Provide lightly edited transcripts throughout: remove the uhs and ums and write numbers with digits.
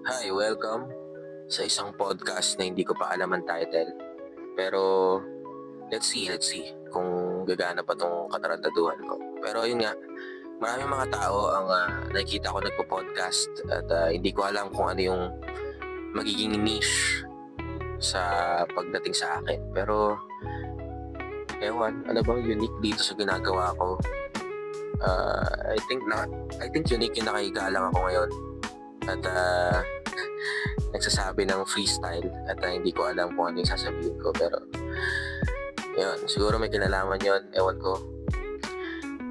Hi, welcome sa isang podcast na hindi ko pa alam ang title. Pero let's see kung gagana pa tong katarantaduhan ko. Pero yun nga, maraming mga tao ang nakikita ko nagpo-podcast at hindi ko alam kung ano yung magiging niche sa pagdating sa akin. Pero ewan, ano bang unique dito sa ginagawa ko? I think unique yung nakikagalang ako ngayon. At nagsasabi ng freestyle at hindi ko alam kung ano yung sasabihin ko, pero yun, siguro may kinalaman yun, ewan ko.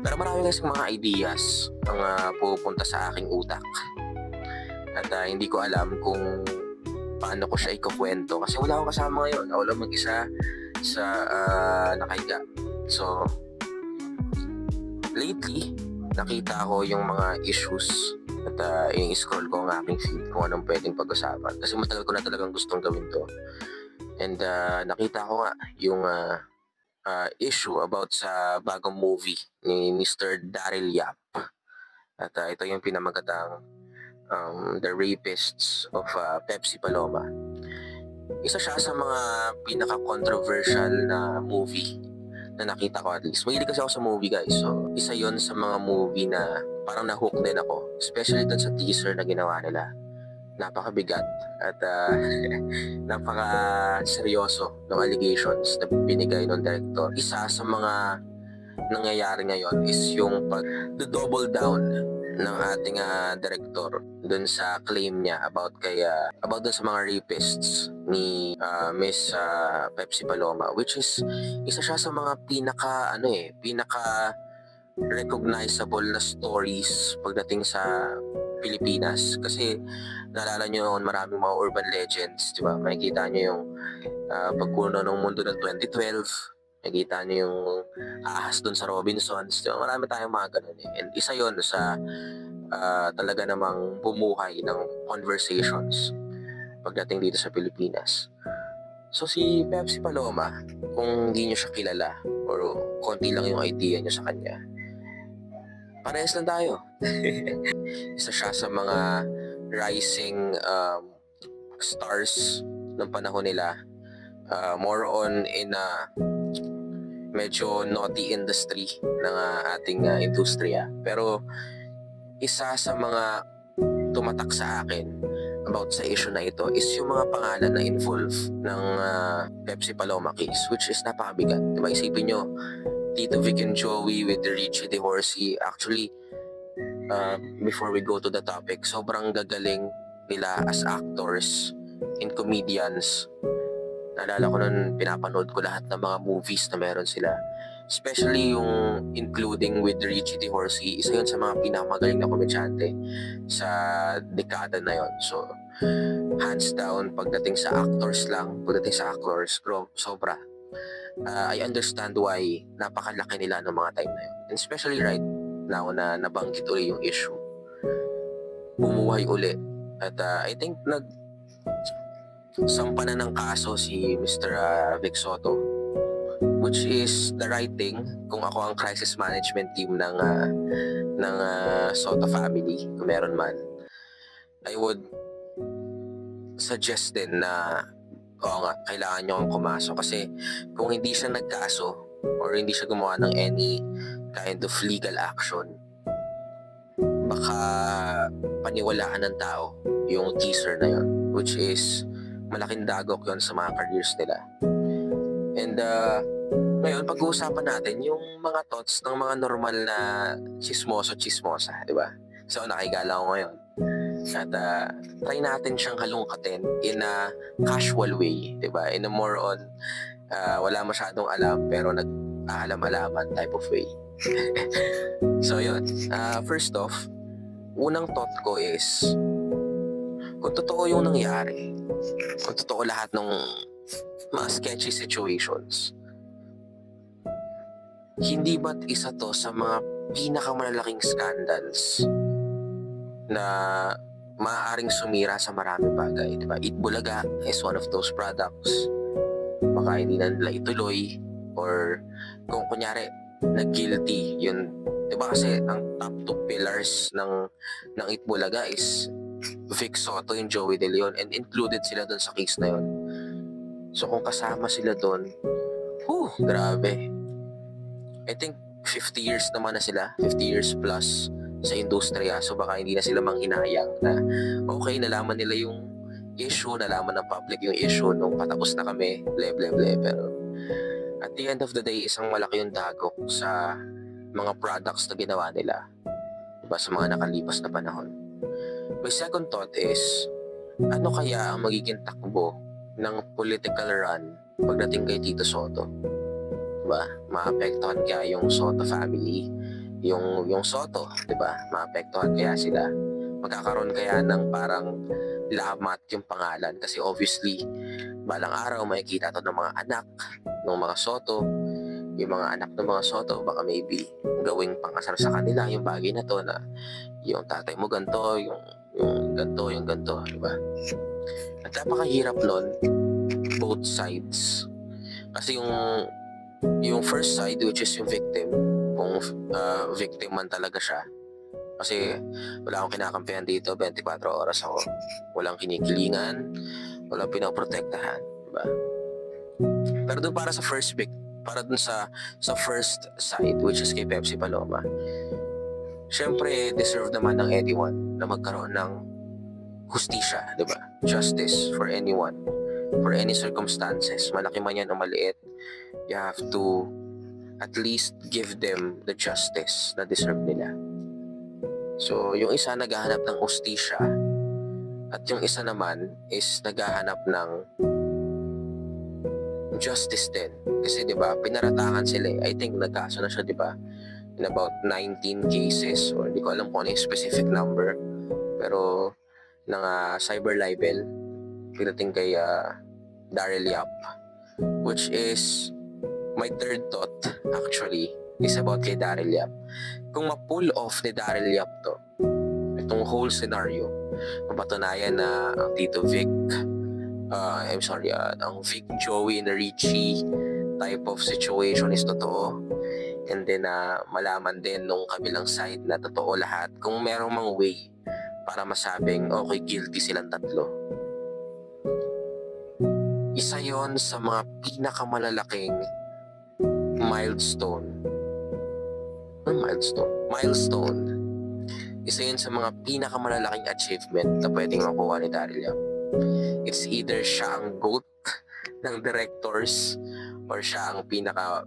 Pero marami kasi mga ideas ang pupunta sa aking utak at hindi ko alam kung paano ko siya ikukwento kasi wala akong kasama ngayon. Ako lang mag-isa sa nakahiga. So lately nakita ko yung mga issues at i-scroll ko ang aking feed kung anong pwedeng pag-usapan kasi matagal ko na talagang gustong gawin to. And nakita ko nga yung issue about sa bagong movie ni Mr. Daryl Yap. At ito yung pinamagatang The Rapists of Pepsi Paloma. Isa siya sa mga pinaka-controversial na movie na nakita ko at least. Mahilig kasi ako sa movie, guys. So, isa yon sa mga movie na parang na-hook din ako. Especially dun sa teaser na ginawa nila. Napakabigat at napaka-seryoso ng allegations na binigay ng director. Isa sa mga nangyayari ngayon is yung pag-double down ng ating director dun sa claim niya about dun sa mga rapists ni Miss Pepsi Paloma, which is isa siya sa mga pinaka recognizable na stories pagdating sa Pilipinas kasi naalala nyo noon maraming mga urban legends, di ba? Makikita nyo yung pagpuno ng mundo ng 2012, nakita niyo yung ahas dun sa Robinsons. Diba? Marami tayong mga ganun eh. And isa yon sa talaga namang bumuhay ng conversations pagdating dito sa Pilipinas. So si Pepsi Paloma, kung hindi niyo siya kilala or konti lang yung idea niyo sa kanya, parehas lang tayo. Isa siya sa mga rising stars ng panahon nila. More on in medyo naughty industry ng ating industriya. Pero isa sa mga tumatak sa akin about sa issue na ito is yung mga pangalan na involved ng Pepsi Paloma case, which is napakabigat. Diba? Isipin nyo, Tito Vic and Joey with Richie De Horsey. Actually, before we go to the topic, sobrang gagaling nila as actors and comedians. Naalala ko nun, pinapanood ko lahat ng mga movies na meron sila. Especially yung including with Richie De Horsey, isa yun sa mga pinakamagaling na komedyante sa dekada na yon. So, hands down, pagdating sa actors, sobra. I understand why napakalaki nila ng mga time na yun. And especially right now na nabanggit uli yung issue. Bumuhay uli. At I think sampa na ng kaso si Mr. Vic Soto, which is the right thing kung ako ang crisis management team ng Soto family, kung meron man. I would suggest din na kailangan nyo ang kumaso kasi kung hindi siya nagkaso or hindi siya gumawa ng any kind of legal action, baka paniwalaan ng tao yung teaser na yon, which is malaking dagok yon sa mga careers nila. And ngayon, pag-uusapan natin yung mga thoughts ng mga normal na chismosa, di ba? So, nakigala ko ngayon. At try natin siyang halungkatin in a casual way, di ba? In a more on, wala masyadong alam pero nag-aalam-alaman type of way. So, yun. First off, unang thought ko is, kung totoo yung nangyari, kung totoo lahat ng mga sketchy situations, hindi ba't isa to sa mga pinakamalalaking scandals na maaaring sumira sa maraming bagay, diba? Itbulaga is one of those products. Baka hindi na nila ituloy or kung kunyari nag-guilty yun, diba? Kasi ang top 2 pillars ng Itbulaga is Vic Soto, yung Joey De Leon, and included sila doon sa case na yun. So kung kasama sila doon, grabe. I think 50 years naman na sila, 50 years plus sa industriya, so baka hindi na sila manghinayang na okay, nalaman nila yung issue, nalaman ng public yung issue nung patapos na kami, ble ble ble, pero at the end of the day, isang malaki yung dagok sa mga products na ginawa nila, diba, sa mga nakalipas na panahon. My second thought is, ano kaya ang magiging takbo ng political run pagdating kay Tito Soto? Diba? Maapektuhan kaya yung Soto family, yung Soto, diba? Maapektuhan kaya sila? Magkakaroon kaya ng parang lamat yung pangalan? Kasi obviously, balang araw makikita to ng mga anak ng mga Soto. Yung mga anak ng mga Soto, baka maybe gawing pangasar sa kanila yung bagay na to, na yung tatay mo ganto, yung ganto, diba? At napakahirap nun, both sides. Kasi yung first side, which is yung victim, kung victim man talaga siya, kasi wala akong kinakampihan dito, 24 oras ako, walang kinikilingan, walang pinaprotektahan, diba? Pero doon para sa first side, which is kay Pepsi Paloma, syempre deserve naman ng anyone na magkaroon ng hustisya, diba? Justice for anyone, for any circumstances, malaki man yan o maliit, you have to at least give them the justice na deserve nila. So, yung isa naghahanap ng hustisya at yung isa naman is naghahanap ng justice din. Kasi 'di ba, pinaratakan sila eh. I think nagkaso na siya, 'di ba? In about 19 cases, or hindi ko alam kung ano yung specific number. Pero ng cyber libel pinating kay Daryl Yap, which is my third thought actually is about kay Daryl Yap. Kung ma-pull off ni Daryl Yap to, itong whole scenario, mapatunayan na ang Tito Vic, ang Vic, Joey, and Richie type of situation is totoo, and then malaman din nung kabilang side na totoo lahat, kung merong mang way para masabing okay, guilty silang tatlo. Isa yon sa mga pinakamalalaking milestone. Isa yun sa mga pinakamalalaking achievement na pwedeng makuha ni Daryl Yap. It's either siya ang GOAT ng directors or siya ang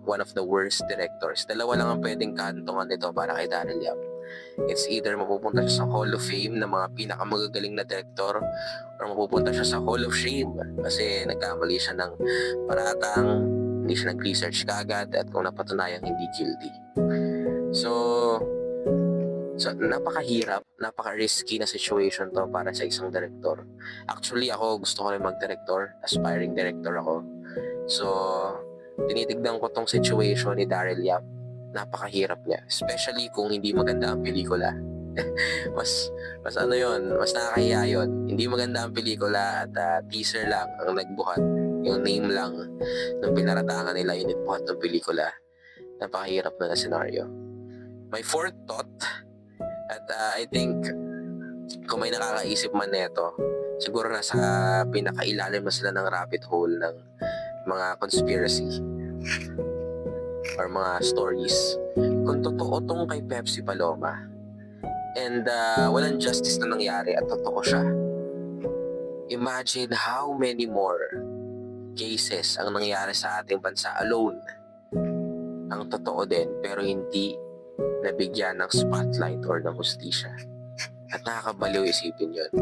one of the worst directors. Dalawa lang ang pwedeng kantongan nito para kay Daryl Yap. It's either mapupunta siya sa Hall of Fame ng mga pinakamagagaling na director, or mapupunta siya sa Hall of Shame kasi nagkamali siya ng paratang, hindi siya nag-research kagad, at kung napatunayang hindi guilty. So napakahirap, napaka-risky na situation to para sa isang director. Actually, ako gusto ko rin mag-director, aspiring director ako. So, tinitignan ko tong situation ni Daryl Yap. Napakahirap niya, especially kung hindi maganda ang pelikula. mas nakakahiya yun. Hindi maganda ang pelikula at teaser lang ang nagbuhat. Yung name lang ng pinaratakan nila, yung nagbuhat ng pelikula. Napakahirap na scenario. My fourth thought, at I think kung may nakakaisip man neto, siguro nasa pinakailalim na sila ng rabbit hole ng mga conspiracy or mga stories. Kung totoo tong kay Pepsi Paloma and walang justice na nangyari at totoo siya, imagine how many more cases ang nangyari sa ating bansa alone ang totoo din pero hindi nabigyan ng spotlight or ng hustisya. At nakakabaliw isipin yun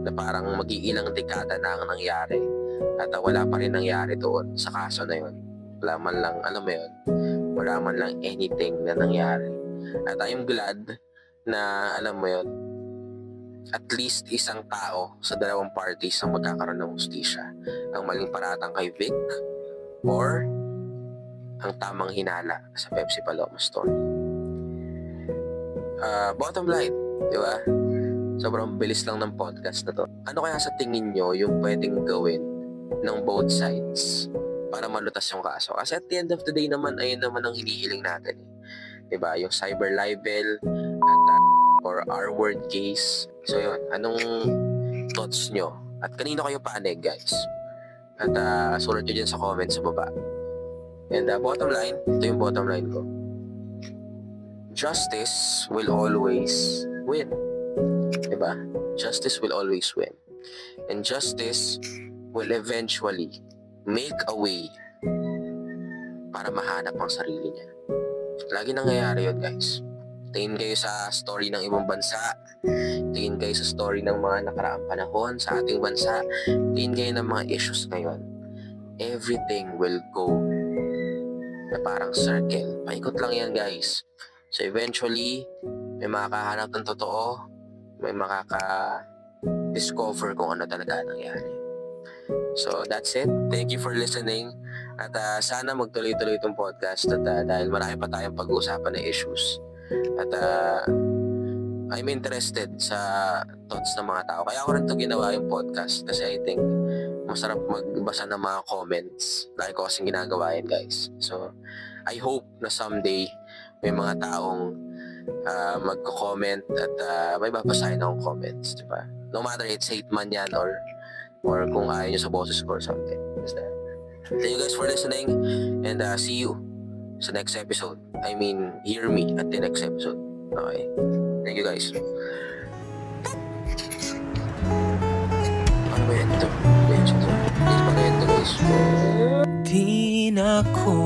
na parang mag-iilang dekada na ang nangyari at wala pa rin nangyari doon sa kaso na yun. Wala man lang, alam mo yun, wala man lang anything na nangyari. At I'm glad na, alam mo yun, at least isang tao sa dalawang parties ang magkakaroon ng hustisya. Ang maling paratang kay Vic or ang tamang hinala sa Pepsi Paloma story. Bottom line, di ba? Sobrang bilis lang ng podcast na to. Ano kaya sa tingin nyo yung pwedeng gawin ng both sides para malutas yung kaso? Kasi at the end of the day naman, ayun naman ang hinihiling natin. Diba? Yung cyber libel at or R-word case. So yun, thoughts nyo. At kanino kayo panig, guys. At sulat nyo dyan sa comments sa baba. And bottom line, ito yung bottom line ko. Justice will always win. Diba? Justice will always win. And justice will eventually make a way para mahanap ang sarili niya. Lagi nangyayari yun, guys. Tingin kayo sa story ng ibang bansa. Tingin kayo sa story ng mga nakaraang panahon sa ating bansa. Tingin kayo ng mga issues ngayon. Everything will go na parang circle. Paikot lang yan, guys. So eventually, may makakahanap ng totoo. May makaka-discover kung ano talaga nangyari. So that's it. Thank you for listening. At sana magtuloy-tuloy itong podcast. At dahil marami pa tayong pag-uusapan na issues. At I'm interested sa thoughts ng mga tao. Kaya ako rin ito ginawa yung podcast. Kasi I think masarap magbasa ng mga comments. Lagi ko kasing ginagawa yan, guys. So I hope na someday may mga taong magko-comment at may babasahin akong comments, diba? No matter it's hate man yan or kung ayaw nyo sa boses ko or something. Basta. Thank you guys for listening and see you sa next episode. I mean, hear me at the next episode. Okay? Thank you guys. Ano ba yan ito? Please, paano yan ito, guys? Di na ko